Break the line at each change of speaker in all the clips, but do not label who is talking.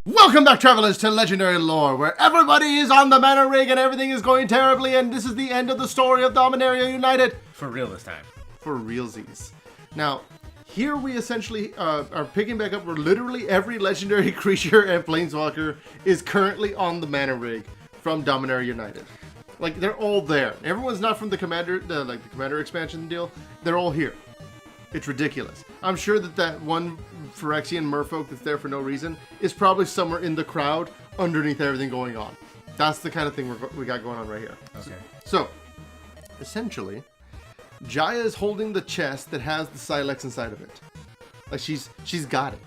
Welcome back, travelers, to Legendary Lore, where everybody is on the mana rig and everything is going terribly, and this is the end of the story of Dominaria United.
For real this time.
For realsies. Now, here we essentially are picking back up where literally every legendary creature and planeswalker is currently on the mana rig from Dominaria United. Like, they're all there. Everyone's not from the Commander, the Commander expansion deal. They're all here. It's ridiculous. I'm sure that one Phyrexian merfolk that's there for no reason is probably somewhere in the crowd underneath everything going on. That's the kind of thing we got going on right here.
Okay.
So, essentially, Jaya is holding the chest that has the Sylex inside of it. Like, she's got it.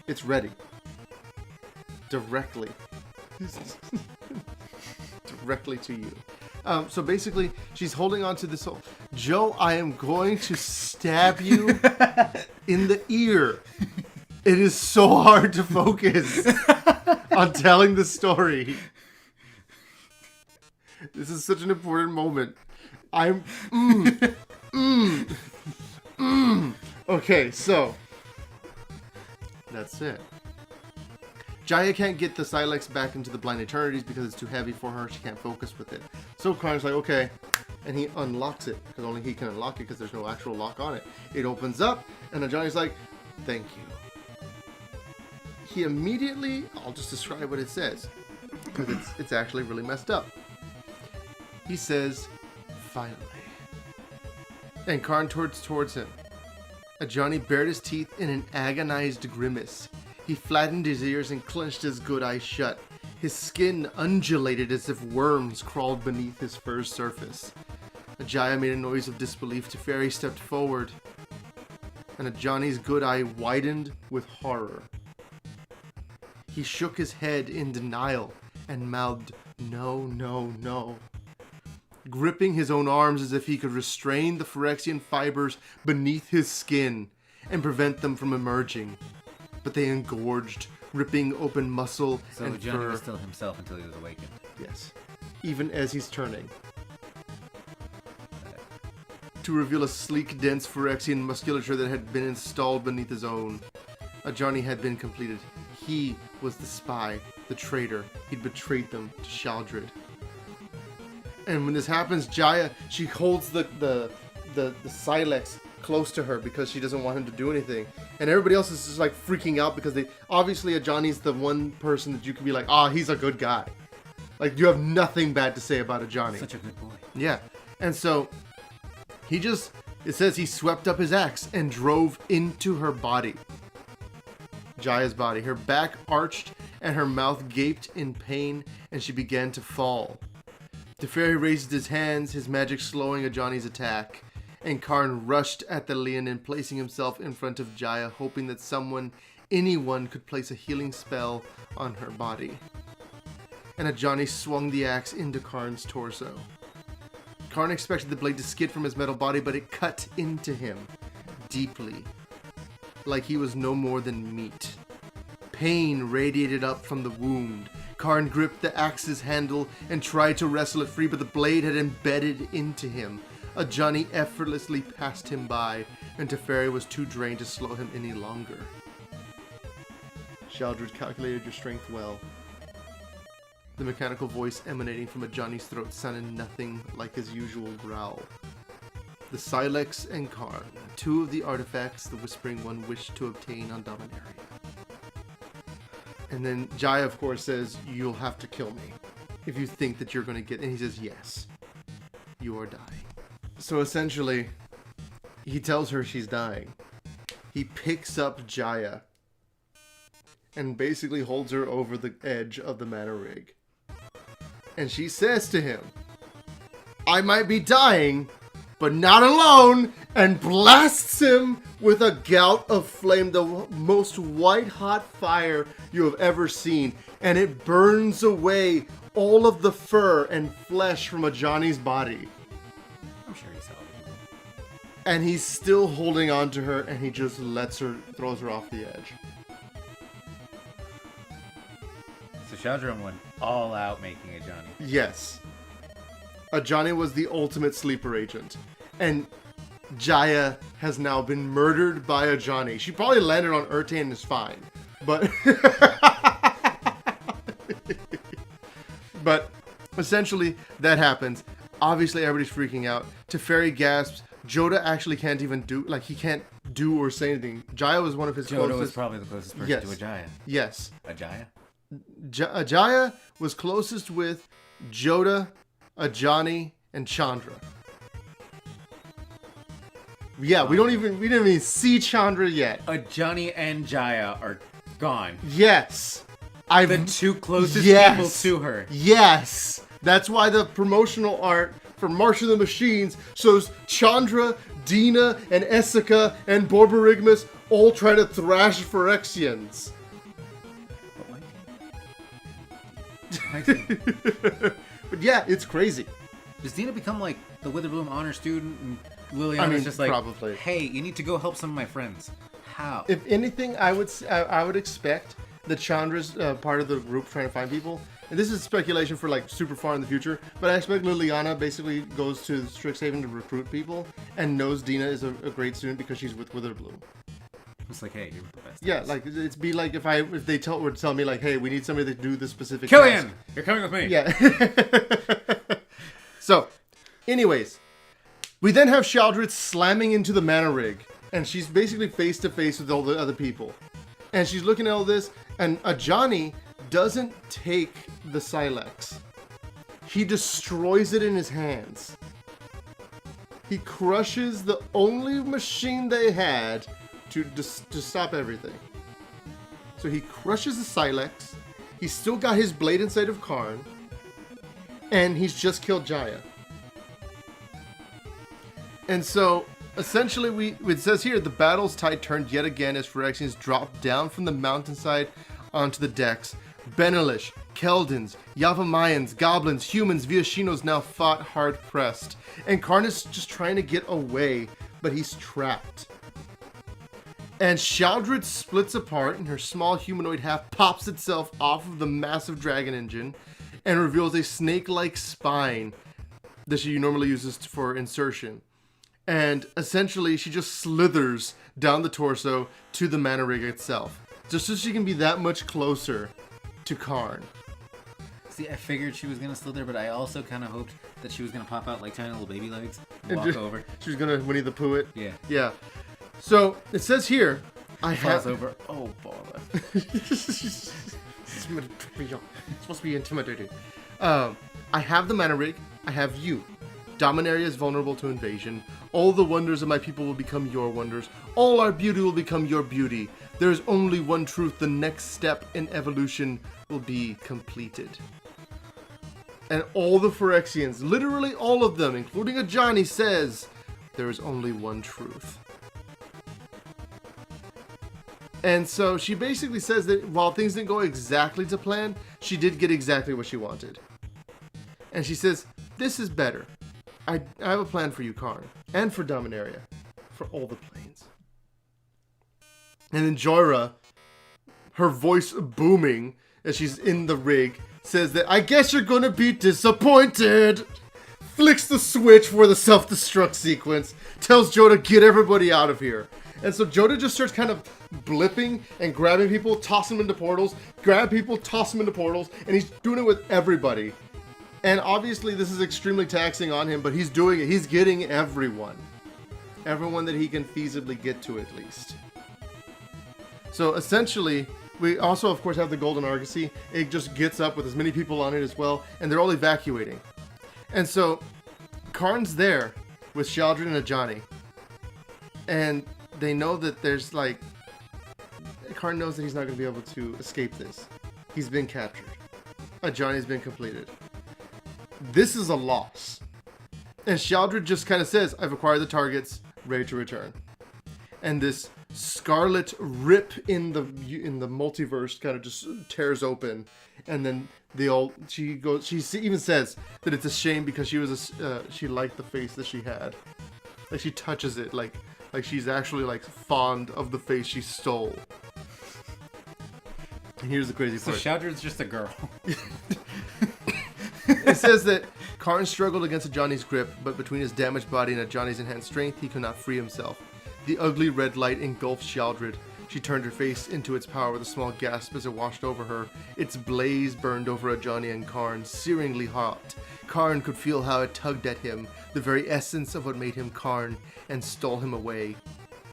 It's ready. Directly. Directly to you. So basically, she's holding on to this whole... Joe, I am going to stab you in the ear. It is so hard to focus on telling the story. This is such an important moment. Okay, so... That's it. Jaya can't get the Sylex back into the Blind Eternities because it's too heavy for her. She can't focus with it. So Karn's like, okay. And he unlocks it because only he can unlock it because there's no actual lock on it. It opens up and Ajani's like, thank you. He immediately, I'll just describe what it says because it's actually really messed up. He says, finally. And Karn towards him. Ajani bared his teeth in an agonized grimace. He flattened his ears and clenched his good eye shut. His skin undulated as if worms crawled beneath his fur's surface. Ajaya made a noise of disbelief. Teferi stepped forward, and Ajani's good eye widened with horror. He shook his head in denial and mouthed, "No, no, no," gripping his own arms as if he could restrain the Phyrexian fibers beneath his skin and prevent them from emerging. But they engorged, ripping open muscle and
Ajani
fur.
was still himself until he was awakened.
Yes. Even as he's turning. To reveal a sleek, dense Phyrexian musculature that had been installed beneath his own. Ajani had been completed. He was the spy, the traitor. He'd betrayed them to Sheoldred. And when this happens, Jaya, she holds the Sylex close to her because she doesn't want him to do anything. And everybody else is just like freaking out because they obviously Ajani's the one person that you can be like, he's a good guy. Like, you have nothing bad to say about Ajani.
Such a good boy.
Yeah. And so it says he swept up his axe and drove into her body. Jaya's body. Her back arched and her mouth gaped in pain, and she began to fall. Teferi raised his hands, his magic slowing Ajani's attack. And Karn rushed at the Leonin, placing himself in front of Jaya, hoping that anyone could place a healing spell on her body. And Ajani swung the axe into Karn's torso. Karn expected the blade to skid from his metal body, but it cut into him deeply, like he was no more than meat. Pain radiated up from the wound. Karn gripped the axe's handle and tried to wrestle it free, but the blade had embedded into him. Ajani effortlessly passed him by, and Teferi was too drained to slow him any longer. Sheoldred calculated your strength well. The mechanical voice emanating from Ajani's throat sounded nothing like his usual growl. The Sylex and Karn, two of the artifacts the Whispering One wished to obtain on Dominaria. And then Jaya, of course, says, "You'll have to kill me if you think that you're going to get..." And he says, "Yes, you are dying." So essentially, he tells her she's dying. He picks up Jaya and basically holds her over the edge of the mana rig. And she says to him, "I might be dying, but not alone," and blasts him with a gout of flame, the most white-hot fire you have ever seen. And it burns away all of the fur and flesh from Ajani's body.
I'm sure he saw it.
And he's still holding on to her, and he just throws her off the edge.
So Sheoldred went all out making Ajani.
Yes. Ajani was the ultimate sleeper agent. And Jaya has now been murdered by Ajani. She probably landed on Urte and is fine. But But essentially, that happens. Obviously, everybody's freaking out. Teferi gasps. Joda actually can't even do, like, he can't do or say anything. Jaya was one of his
Joda
closest.
was probably the closest person
Yes.
to Ajaya.
Yes.
Ajaya?
Jaya was closest with Joda, Ajani, and Chandra. Yeah, we didn't even see Chandra yet.
Ajani and Jaya are gone.
Yes.
The two closest people to her.
Yes. That's why the promotional art for March of the Machines shows Chandra, Dina, and Essica, and Borborygmus all trying to thrash Phyrexians. But yeah, it's crazy.
Does Dina become like the Witherbloom honor student and Liliana's just like,
probably.
hey, you need to go help some of my friends? How?
If anything, I would expect that Chandra's part of the group trying to find people. And this is speculation for like super far in the future, but I expect Liliana basically goes to Strixhaven to recruit people and knows Dina is a great student because she's with Witherbloom.
It's like, hey, you're the best.
Yeah, like it's be like if they would tell me like, hey, we need somebody to do this specific
Killian,
task.
you're coming with me.
Yeah. So, anyways, we then have Sheldred slamming into the mana rig, and she's basically face to face with all the other people, and she's looking at all this, and Ajani doesn't take the Silex. He destroys it in his hands. He crushes the only machine they had to stop everything. So he crushes the Silex. He's still got his blade inside of Karn. And he's just killed Jaya. And so, essentially, it says here, the battle's tide turned yet again as Phyrexians dropped down from the mountainside onto the decks. Benelish, Keldans, Yavamayans, Goblins, Humans, Viashinos now fought hard-pressed. And Karn is just trying to get away, but he's trapped. And Sheldred splits apart and her small humanoid half pops itself off of the massive dragon engine and reveals a snake-like spine that she normally uses for insertion. And essentially, she just slithers down the torso to the mana rig itself, just so she can be that much closer to Karn.
See, I figured she was going to slither, but I also kind of hoped that she was going to pop out like tiny little baby legs and walk over.
She was going to Winnie the Pooh it?
Yeah.
Yeah. So, it says here, I have...
over. Oh, bother.
It's supposed to be intimidating. I have the mana rig. I have you. Dominaria is vulnerable to invasion. All the wonders of my people will become your wonders. All our beauty will become your beauty. There is only one truth. The next step in evolution will be completed. And all the Phyrexians, literally all of them, including Ajani, says there is only one truth. And so she basically says that while things didn't go exactly to plan, she did get exactly what she wanted. And she says, this is better. I have a plan for you, Karn, and for Dominaria, for all the planes. And then Jorah, her voice booming as she's in the rig, says that, I guess you're gonna be disappointed. Flicks the switch for the self-destruct sequence, tells Jodah, get everybody out of here. And so Jodah just starts kind of blipping and grabbing people, tossing them into portals, grab people, toss them into portals, and he's doing it with everybody. And obviously this is extremely taxing on him, but he's doing it. He's getting everyone. Everyone that he can feasibly get to, at least. So essentially, we also, of course, have the Golden Argosy. It just gets up with as many people on it as well, and they're all evacuating. And so, Karn's there with Sheldred and Ajani. And they know that there's, like... Karn knows that he's not going to be able to escape this. He's been captured. Ajani's been completed. This is a loss. And Sheldred just kind of says, I've acquired the targets, ready to return. And this scarlet rip in the multiverse kind of just tears open. And then she even says that it's a shame because she liked the face that she had. Like she touches it like she's actually like fond of the face she stole. And here's the crazy part.
So Sheldred's just a girl.
It says that Karn struggled against Ajani's grip, but between his damaged body and Ajani's enhanced strength, he could not free himself. The ugly red light engulfed Sheldred. She turned her face into its power with a small gasp as it washed over her. Its blaze burned over Ajani and Karn, searingly hot. Karn could feel how it tugged at him, the very essence of what made him Karn, and stole him away,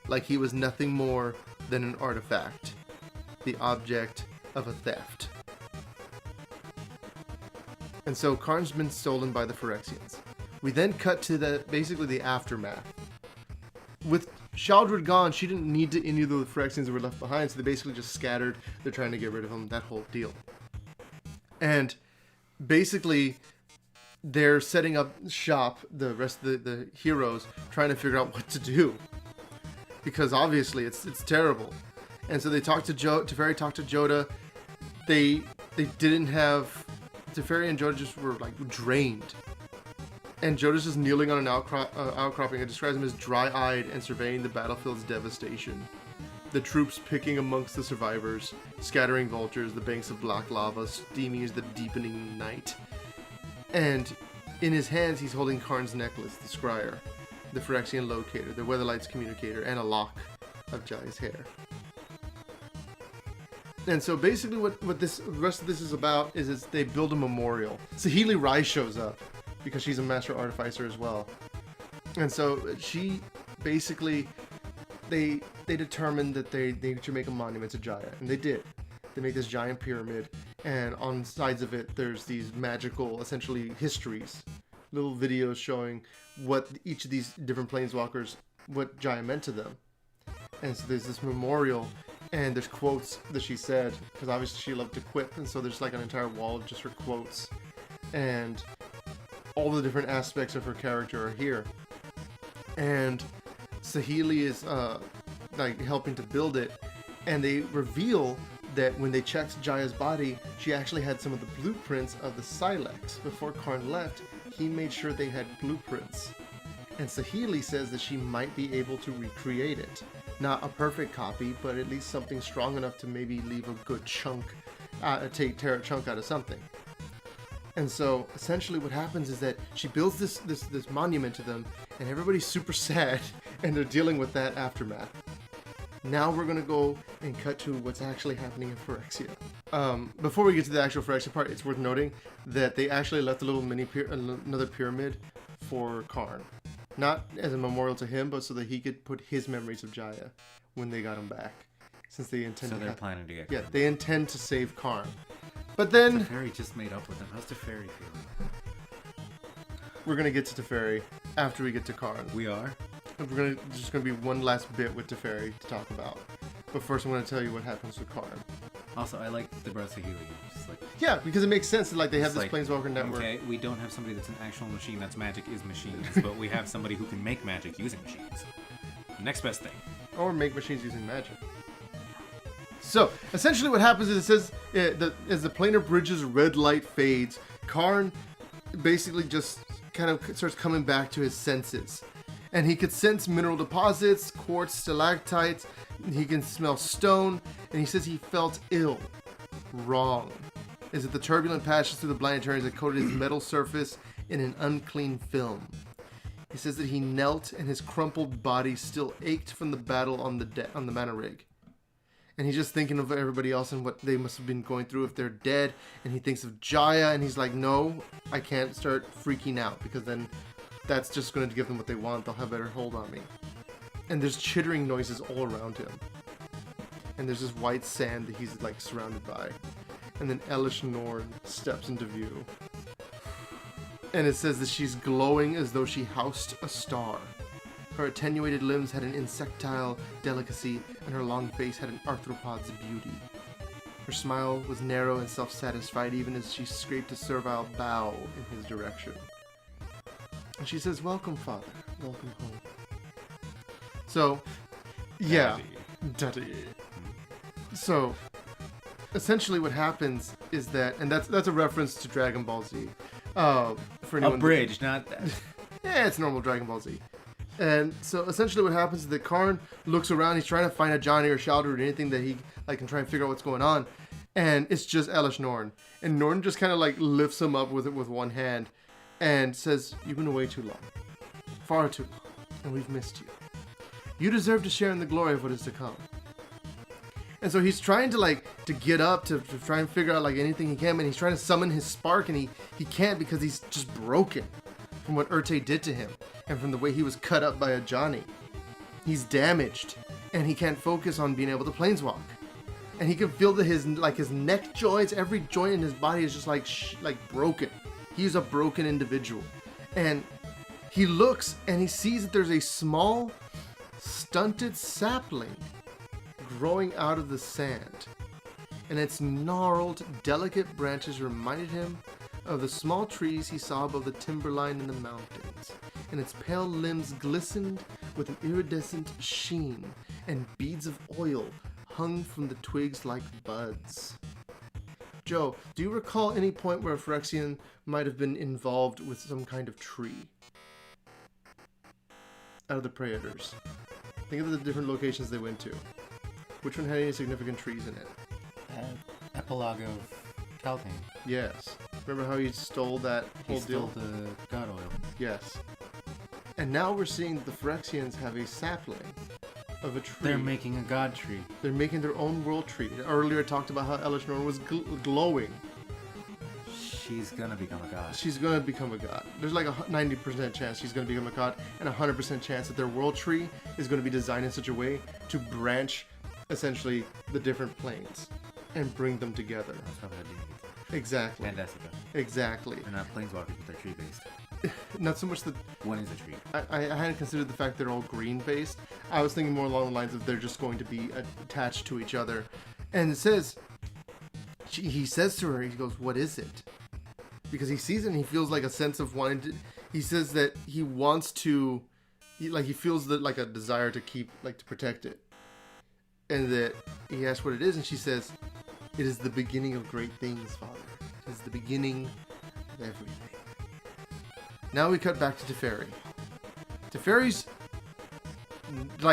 like he was nothing more than an artifact, the object of a theft. And so Karn's been stolen by the Phyrexians. We then cut to basically the aftermath. With Shaldred gone, she didn't need any of the Phyrexians that were left behind, so they basically just scattered. They're trying to get rid of him, that whole deal. And basically, they're setting up shop, the rest of the heroes, trying to figure out what to do. Because obviously, it's terrible. And so they talked to Teferi talked to Joda. They didn't have... Teferi and Joda just were, like, drained. And Joda's just kneeling on an outcropping. It describes him as dry-eyed and surveying the battlefield's devastation. The troops picking amongst the survivors, scattering vultures, the banks of black lava, steaming as the deepening night. And in his hands, he's holding Karn's necklace, the Scryer, the Phyrexian locator, the Weatherlight's communicator, and a lock of Jai's hair. And so basically what this the rest of this is about is they build a memorial. Saheeli Rai shows up, because she's a master artificer as well. And so she basically, they determined that they needed to make a monument to Jaya. And they did. They make this giant pyramid. And on sides of it, there's these magical, essentially, histories. Little videos showing what each of these different planeswalkers, what Jaya meant to them. And so there's this memorial. And there's quotes that she said. Because obviously she loved to quip. And so there's like an entire wall of just her quotes. And all the different aspects of her character are here. And Saheeli is like helping to build it, and they reveal that when they checked Jaya's body, she actually had some of the blueprints of the Silex. Before Karn left, he made sure they had blueprints. And Saheeli says that she might be able to recreate it. Not a perfect copy, but at least something strong enough to maybe leave a good chunk, tear a chunk out of something. And so, essentially what happens is that she builds this monument to them, and everybody's super sad, and they're dealing with that aftermath. Now we're going to go and cut to what's actually happening in Phyrexia. Before we get to the actual Phyrexia part, it's worth noting that they actually left a little another pyramid for Karn. Not as a memorial to him, but so that he could put his memories of Jaya when they got him back. Since they intend
so they're planning to get
Yeah,
Karn.
they intend to save Karn. But then...
Teferi just made up with him. How's Teferi feeling?
We're going to get to Teferi after we get to Karn.
We are?
There's just going to be one last bit with Teferi to talk about. But first I'm going to tell you what happens with Karn.
Also, I like the Breath of Healing. Just like,
yeah, because it makes sense that like they have this
like,
Planeswalker network.
Okay, we don't have somebody that's an actual machine that's magic is machines, but we have somebody who can make magic using machines. Next best thing.
Or make machines using magic. So, essentially what happens is it says, as the planar bridge's red light fades, Karn basically just kind of starts coming back to his senses. And he could sense mineral deposits, quartz, stalactites, he can smell stone, and he says he felt ill. Wrong. Is that the turbulent passes through the blind turns that coated his metal surface in an unclean film. He says that he knelt and his crumpled body still ached from the battle on the mana rig. And he's just thinking of everybody else and what they must have been going through if they're dead. And he thinks of Jaya and he's like, no, I can't start freaking out because then that's just going to give them what they want. They'll have better hold on me. And there's chittering noises all around him. And there's this white sand that he's like surrounded by. And then Elish Norn steps into view. And it says that she's glowing as though she housed a star. Her attenuated limbs had an insectile delicacy, and her long face had an arthropod's beauty. Her smile was narrow and self-satisfied, even as she scraped a servile bow in his direction. And she says, "Welcome, Father. Welcome home." So, yeah. Daddy. So, essentially what happens is that, and that's a reference to Dragon Ball Z. For anyone
Abridged, not that.
Yeah, it's normal Dragon Ball Z. And so essentially what happens is that Karn looks around, he's trying to find Ajani or Shaldred or anything that he like can try and figure out what's going on. And it's just Elish Norn. And Norn just kind of like lifts him up with one hand and says, "You've been away too long. Far too long. And we've missed you. You deserve to share in the glory of what is to come." And so he's trying to get up to try and figure out like anything he can, and he's trying to summon his spark, and he can't because he's just broken from what Urte did to him and from the way he was cut up by Ajani. He's damaged, and he can't focus on being able to planeswalk. And he can feel that his neck joints, every joint in his body is just like broken. He's a broken individual. And he looks and he sees that there's a small, stunted sapling growing out of the sand. And its gnarled, delicate branches reminded him of the small trees he saw above the timberline in the mountains. And its pale limbs glistened with an iridescent sheen, and beads of oil hung from the twigs like buds. Joe, do you recall any point where a Phyrexian might have been involved with some kind of tree? Out of the Praetors. Think of the different locations they went to. Which one had any significant trees in it?
Epilogue of Caltane.
Yes. Remember how he stole that whole deal?
He stole the god oil.
Yes. And now we're seeing that the Phyrexians have a sapling of a tree.
They're making a god tree.
They're making their own world tree. Earlier I talked about how Elish Norn was glowing.
She's gonna become a god.
She's gonna become a god. There's like a 90% chance she's gonna become a god, and a 100% chance that their world tree is gonna be designed in such a way to branch, essentially, the different planes and bring them together.
That's how that is.
Exactly.
Fantastica.
Exactly.
They're not planeswalkers, but they're tree based.
Not so much that
One is a tree.
I hadn't considered the fact they're all green based. I was thinking more along the lines of they're just going to be attached to each other. And it says, he says to her, he goes, "What is it?" Because he sees it and he feels like a sense of wanting to. He says that he wants to, he feels that like a desire to keep, to protect it. And that he asks what it is, and she says, "It is the beginning of great things, Father. It is the beginning of everything." Now we cut back to Teferi. Teferi's,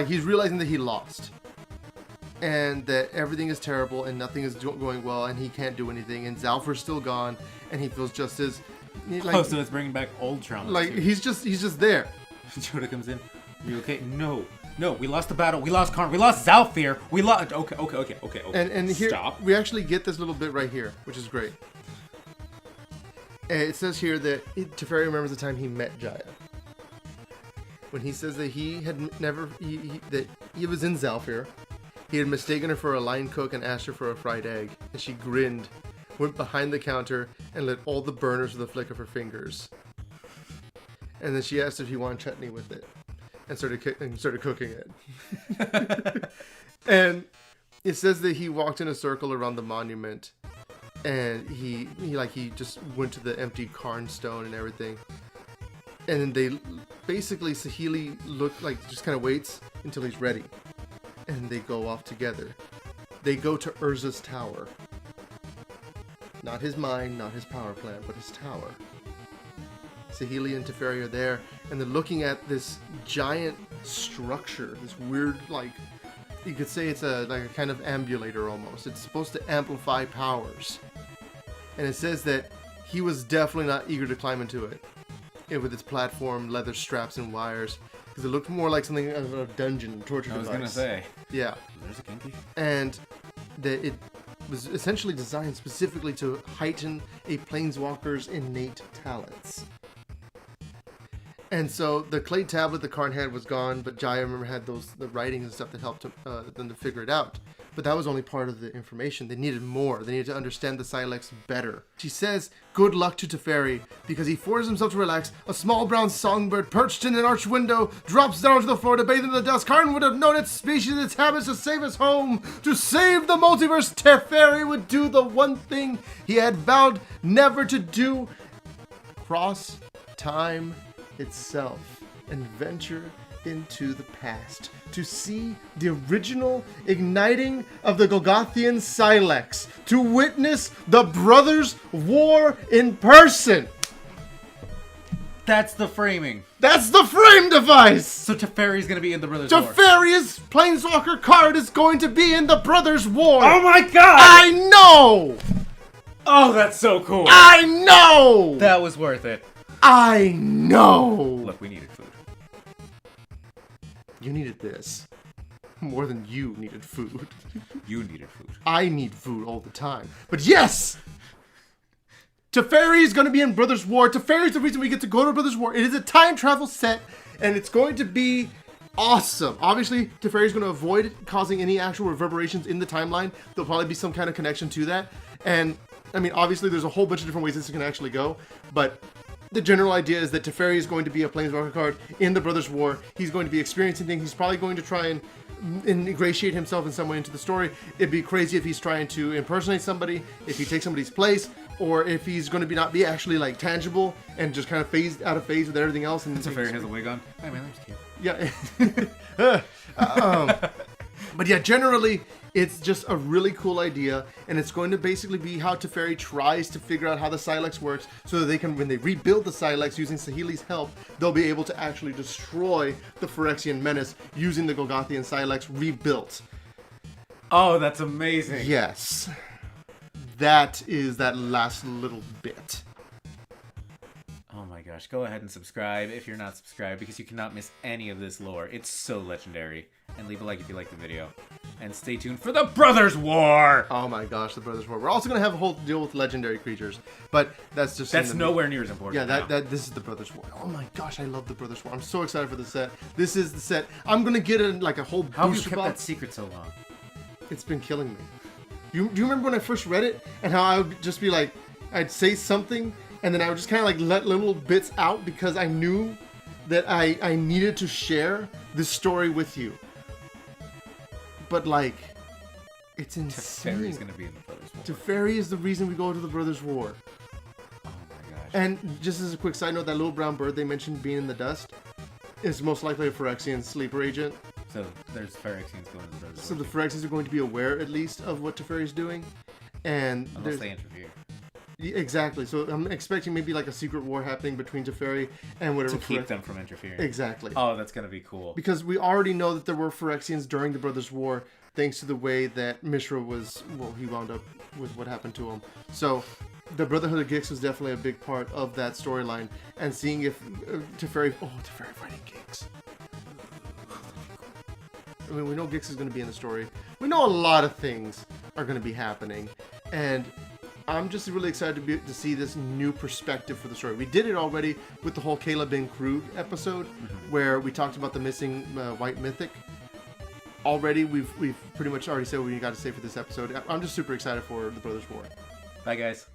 he's realizing that he lost. And that everything is terrible and nothing is going well and he can't do anything. And Zalfir's still gone and he feels just as...
so it's bringing back old trauma.
He's just there.
Joda comes in. Are you okay? No, we lost the battle. We lost Karn. We lost Zalfir. We lost... Okay.
And here,
Stop.
we actually get this little bit right here, which is great. It says here that Teferi remembers the time he met Jaya. When he says that he had never... that he was in Zalfir. He had mistaken her for a line cook and asked her for a fried egg. And she grinned, went behind the counter, and lit all the burners with a flick of her fingers. And then she asked if he wanted chutney with it. And started cooking it. And it says that he walked in a circle around the monument. And he just went to the empty Karn stone and everything. And then they basically, Saheeli just kind of waits until he's ready. And they go off together. They go to Urza's tower. Not his mine, not his power plant, but his tower. Saheeli and Teferi are there, and they're looking at this giant structure, this weird, you could say it's a kind of ambulator almost. It's supposed to amplify powers. And it says that he was definitely not eager to climb into it. With its platform, leather straps, and wires. Because it looked more like something of a dungeon, torture device.
I was gonna say.
Yeah.
There's a kinky.
And that it was essentially designed specifically to heighten a planeswalker's innate talents. And so the clay tablet the Karn had was gone, but Jaya, remember, had the writings and stuff that helped them to figure it out. But that was only part of the information. They needed more. They needed to understand the Sylex better. She says, "Good luck to Teferi, because he forces himself to relax. A small brown songbird perched in an arched window drops down to the floor to bathe in the dust. Karn would have known its species, its habits, to save his home. To save the multiverse, Teferi would do the one thing he had vowed never to do. Cross time itself and venture into the past to see the original igniting of the Golgothian Sylex, to witness the brothers' war in person."
That's the framing.
That's the frame device!
So Teferi's gonna be in the Brothers' War.
Teferi's Planeswalker card is going to be in the brothers' war!
Oh my god!
I know!
Oh, that's so cool!
I know!
That was worth it.
I know!
Look, we needed food.
You needed this. more than you needed food.
You needed food.
I need food all the time. But yes! Teferi is going to be in Brothers War. Teferi is the reason we get to go to Brothers War. It is a time travel set, and it's going to be awesome. Obviously, Teferi is going to avoid causing any actual reverberations in the timeline. There'll probably be some kind of connection to that. And, I mean, obviously, there's a whole bunch of different ways this can actually go, but the general idea is that Teferi is going to be a Planeswalker card in the Brothers War. He's going to be experiencing things. He's probably going to try and ingratiate himself in some way into the story. It'd be crazy if he's trying to impersonate somebody, if he takes somebody's place, or if he's going to not be actually like tangible and just kind of phased out of phase with everything else. And
Teferi has a wig on. Hi, man, that's cute.
Yeah. But yeah, generally, it's just a really cool idea, and it's going to basically be how Teferi tries to figure out how the Sylex works, so that they can, when they rebuild the Sylex using Saheeli's help, they'll be able to actually destroy the Phyrexian menace using the Golgothian Sylex rebuilt.
Oh, that's amazing.
Yes. That is that last little bit.
Oh my gosh, go ahead and subscribe if you're not subscribed, because you cannot miss any of this lore. It's so legendary. And leave a like if you like the video. And stay tuned for the Brothers War!
Oh my gosh, the Brothers War. We're also going to have a whole deal with legendary creatures, but that's just...
That's nowhere near as important.
Yeah, this is the Brothers War. Oh my gosh, I love the Brothers War. I'm so excited for the set. This is the set. I'm going to get a whole
How have you
booster
kept that
box.
secret so long?
It's been killing me. Do you remember when I first read it and how I would just be like, I'd say something and then I would just kind of like let little bits out because I knew that I needed to share this story with you. But like, it's insane.
Teferi's gonna be in the Brothers War.
Teferi is the reason we go to the Brothers War.
Oh my gosh.
And just as a quick side note, that little brown bird they mentioned being in the dust is most likely a Phyrexian sleeper agent.
So there's Phyrexians going to the Brothers
So
War.
the Phyrexians are going to be aware at least of what Teferi's doing. And
Unless they interfere.
exactly. So I'm expecting maybe like a secret war happening between Teferi and whatever.
To keep them from interfering.
Exactly.
Oh, that's gonna be cool.
Because we already know that there were Phyrexians during the Brothers' War, thanks to the way that Mishra was, well, he wound up with what happened to him. So the Brotherhood of Gix was definitely a big part of that storyline. And seeing if Teferi fighting Gix. I mean, we know Gix is going to be in the story. We know a lot of things are going to be happening. And I'm just really excited to see this new perspective for the story. We did it already with the whole Caleb Ben Krug episode, where we talked about the missing white mythic. Already, we've pretty much already said what we got to say for this episode. I'm just super excited for the Brothers' War.
Bye, guys.